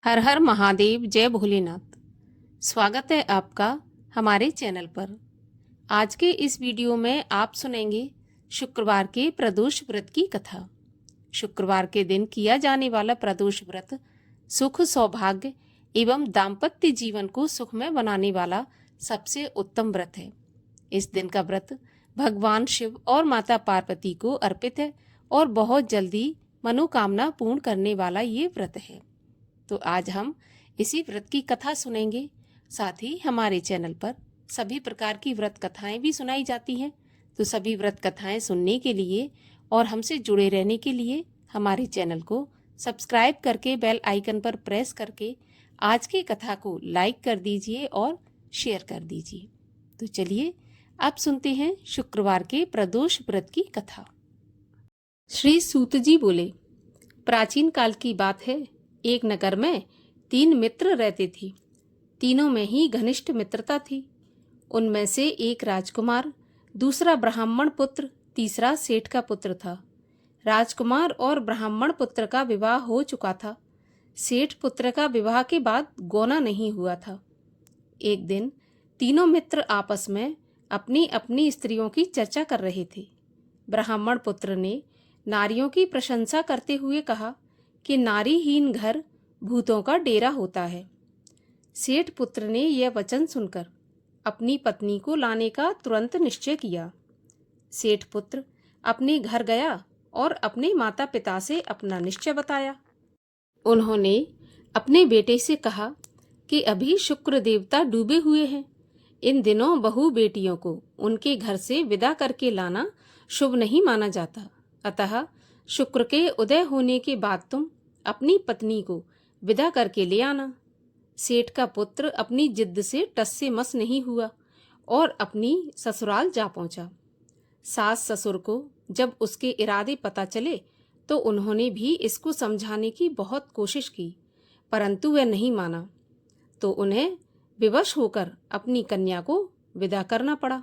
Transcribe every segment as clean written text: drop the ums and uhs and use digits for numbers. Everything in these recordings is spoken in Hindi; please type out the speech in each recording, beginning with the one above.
हर हर महादेव, जय भोलेनाथ। स्वागत है आपका हमारे चैनल पर। आज के इस वीडियो में आप सुनेंगे शुक्रवार के प्रदोष व्रत की कथा। शुक्रवार के दिन किया जाने वाला प्रदोष व्रत सुख, सौभाग्य एवं दाम्पत्य जीवन को सुखमय बनाने वाला सबसे उत्तम व्रत है। इस दिन का व्रत भगवान शिव और माता पार्वती को अर्पित है और बहुत जल्दी मनोकामना पूर्ण करने वाला ये व्रत है। तो आज हम इसी व्रत की कथा सुनेंगे। साथ ही हमारे चैनल पर सभी प्रकार की व्रत कथाएं भी सुनाई जाती हैं। तो सभी व्रत कथाएं सुनने के लिए और हमसे जुड़े रहने के लिए हमारे चैनल को सब्सक्राइब करके बेल आइकन पर प्रेस करके आज की कथा को लाइक कर दीजिए और शेयर कर दीजिए। तो चलिए अब सुनते हैं शुक्रवार के प्रदोष व्रत की कथा। श्री सूत जी बोले, प्राचीन काल की बात है। एक नगर में 3 मित्र रहते थे। तीनों में ही घनिष्ठ मित्रता थी। उनमें से एक राजकुमार, दूसरा ब्राह्मण पुत्र, तीसरा सेठ का पुत्र था। राजकुमार और ब्राह्मण पुत्र का विवाह हो चुका था। सेठ पुत्र का विवाह के बाद गौना नहीं हुआ था। एक दिन तीनों मित्र आपस में अपनी अपनी स्त्रियों की चर्चा कर रहे थे। ब्राह्मण पुत्र ने नारियों की प्रशंसा करते हुए कहा कि नारीहीन घर भूतों का डेरा होता है। सेठ पुत्र ने यह वचन सुनकर अपनी पत्नी को लाने का तुरंत निश्चय किया। सेठ पुत्र अपने घर गया और अपने माता पिता से अपना निश्चय बताया। उन्होंने अपने बेटे से कहा कि अभी शुक्र देवता डूबे हुए हैं। इन दिनों बहू बेटियों को उनके घर से विदा करके लाना शुभ नहीं माना जाता। अतः शुक्र के उदय होने के बाद तुम अपनी पत्नी को विदा करके ले आना। सेठ का पुत्र अपनी जिद्द से टस से मस नहीं हुआ और अपनी ससुराल जा पहुंचा। सास ससुर को जब उसके इरादे पता चले तो उन्होंने भी इसको समझाने की बहुत कोशिश की, परंतु वह नहीं माना। तो उन्हें विवश होकर अपनी कन्या को विदा करना पड़ा।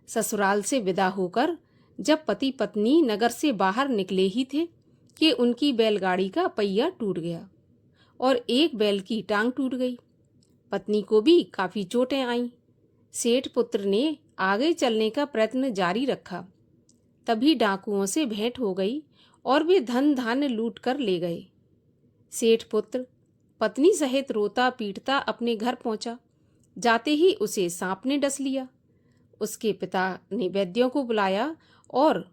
ससुराल से विदा होकर जब पति पत्नी नगर से बाहर निकले ही थे कि उनकी बैलगाड़ी का पहिया टूट गया और एक बैल की टांग टूट गई। पत्नी को भी काफी चोटें आईं। सेठ पुत्र ने आगे चलने का प्रयत्न जारी रखा। तभी डाकुओं से भेंट हो गई और वे धन धान्य लूट कर ले गए। सेठ पुत्र पत्नी सहित रोता पीटता अपने घर पहुंचा। जाते ही उसे सांप ने डस लिया। उसके पिता ने वैद्यों को बुलाया और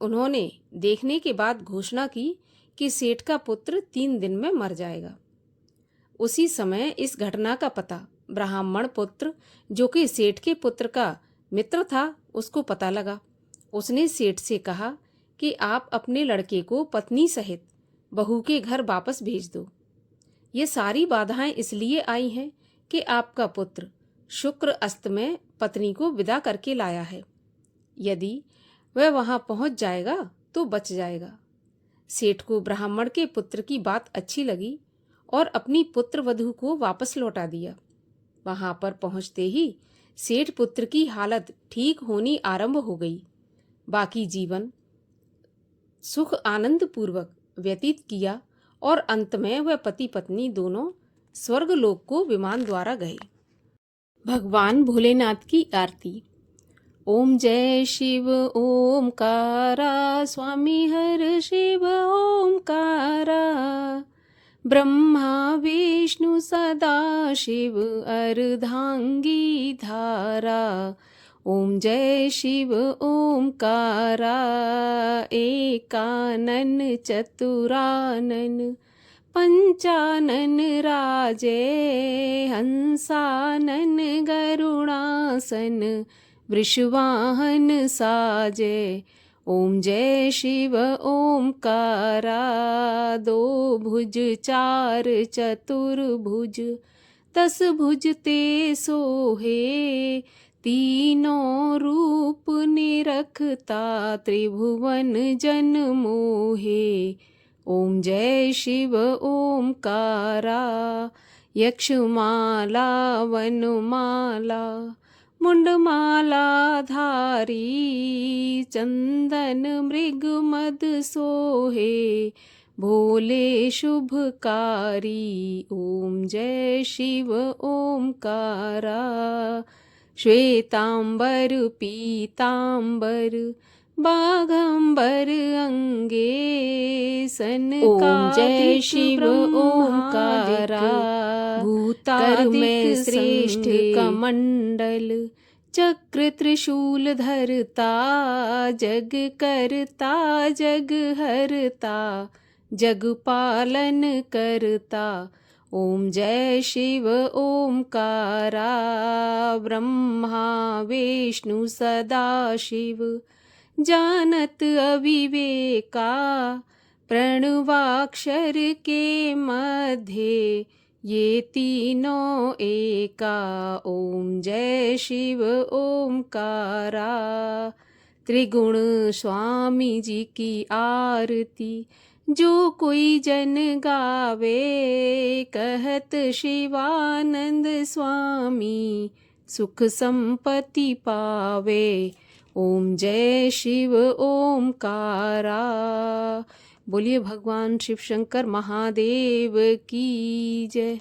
उन्होंने देखने के बाद घोषणा की कि सेठ का पुत्र 3 दिन में मर जाएगा। उसी समय इस घटना का पता ब्राह्मण पुत्र, जो कि सेठ के पुत्र का मित्र था, उसको पता लगा। उसने सेठ से कहा कि आप अपने लड़के को पत्नी सहित बहू के घर वापस भेज दो। ये सारी बाधाएं इसलिए आई हैं कि आपका पुत्र शुक्र अस्त में पत्नी को विदा करके लाया है। यदि वह वहां पहुंच जाएगा तो बच जाएगा। सेठ को ब्राह्मण के पुत्र की बात अच्छी लगी और अपनी पुत्र वधू को वापस लौटा दिया। वहां पर पहुंचते ही सेठ पुत्र की हालत ठीक होनी आरंभ हो गई। बाकी जीवन सुख आनंद पूर्वक व्यतीत किया और अंत में वह पति पत्नी दोनों स्वर्गलोक को विमान द्वारा गए। भगवान भोलेनाथ की आरती। ओम जय शिव ओमकारा, स्वामी हर शिव ओमकारा। ब्रह्मा विष्णु सदा शिव अर्धांगी धारा। ओम जय शिव ओमकारा, एकानन चतुरानन पंचानन राजे। हंसानन गरुणासन वृषवाहन साजे। ओम जय शिव ओमकारा, 2 भुज 4 चतुर्भुज 10 भुज ते सोहे। तीनों रूप निरखता त्रिभुवन जन मोहे। ओम जय शिव ओमकारा, यक्षमाला वनमाला मुंडमाला धारी। चंदन मृग मद सोहे, भोले शुभकारी। ओम जय शिव ओमकारा। श्वेतांबर पीतांबर बाघंबर अंगे सनकादिक जय शिव ओमकारा। भूतादिक श्रेष्ठ कमंडल चक्र त्रिशूल धरता। जग करता जग हरता जग पालन करता। ओम जय शिव ओमकारा। ब्रह्मा विष्णु सदा शिव जानत अविवेका। प्रणवाक्षर के मध्य ये तीनों एका। ओम जय शिव ओमकारा। त्रिगुण स्वामी जी की आरती जो कोई जन गावे। कहत शिवानंद स्वामी सुख संपत्ति पावे। ओम जय शिव ओमकारा। बोलिए भगवान शिव शंकर महादेव की जय।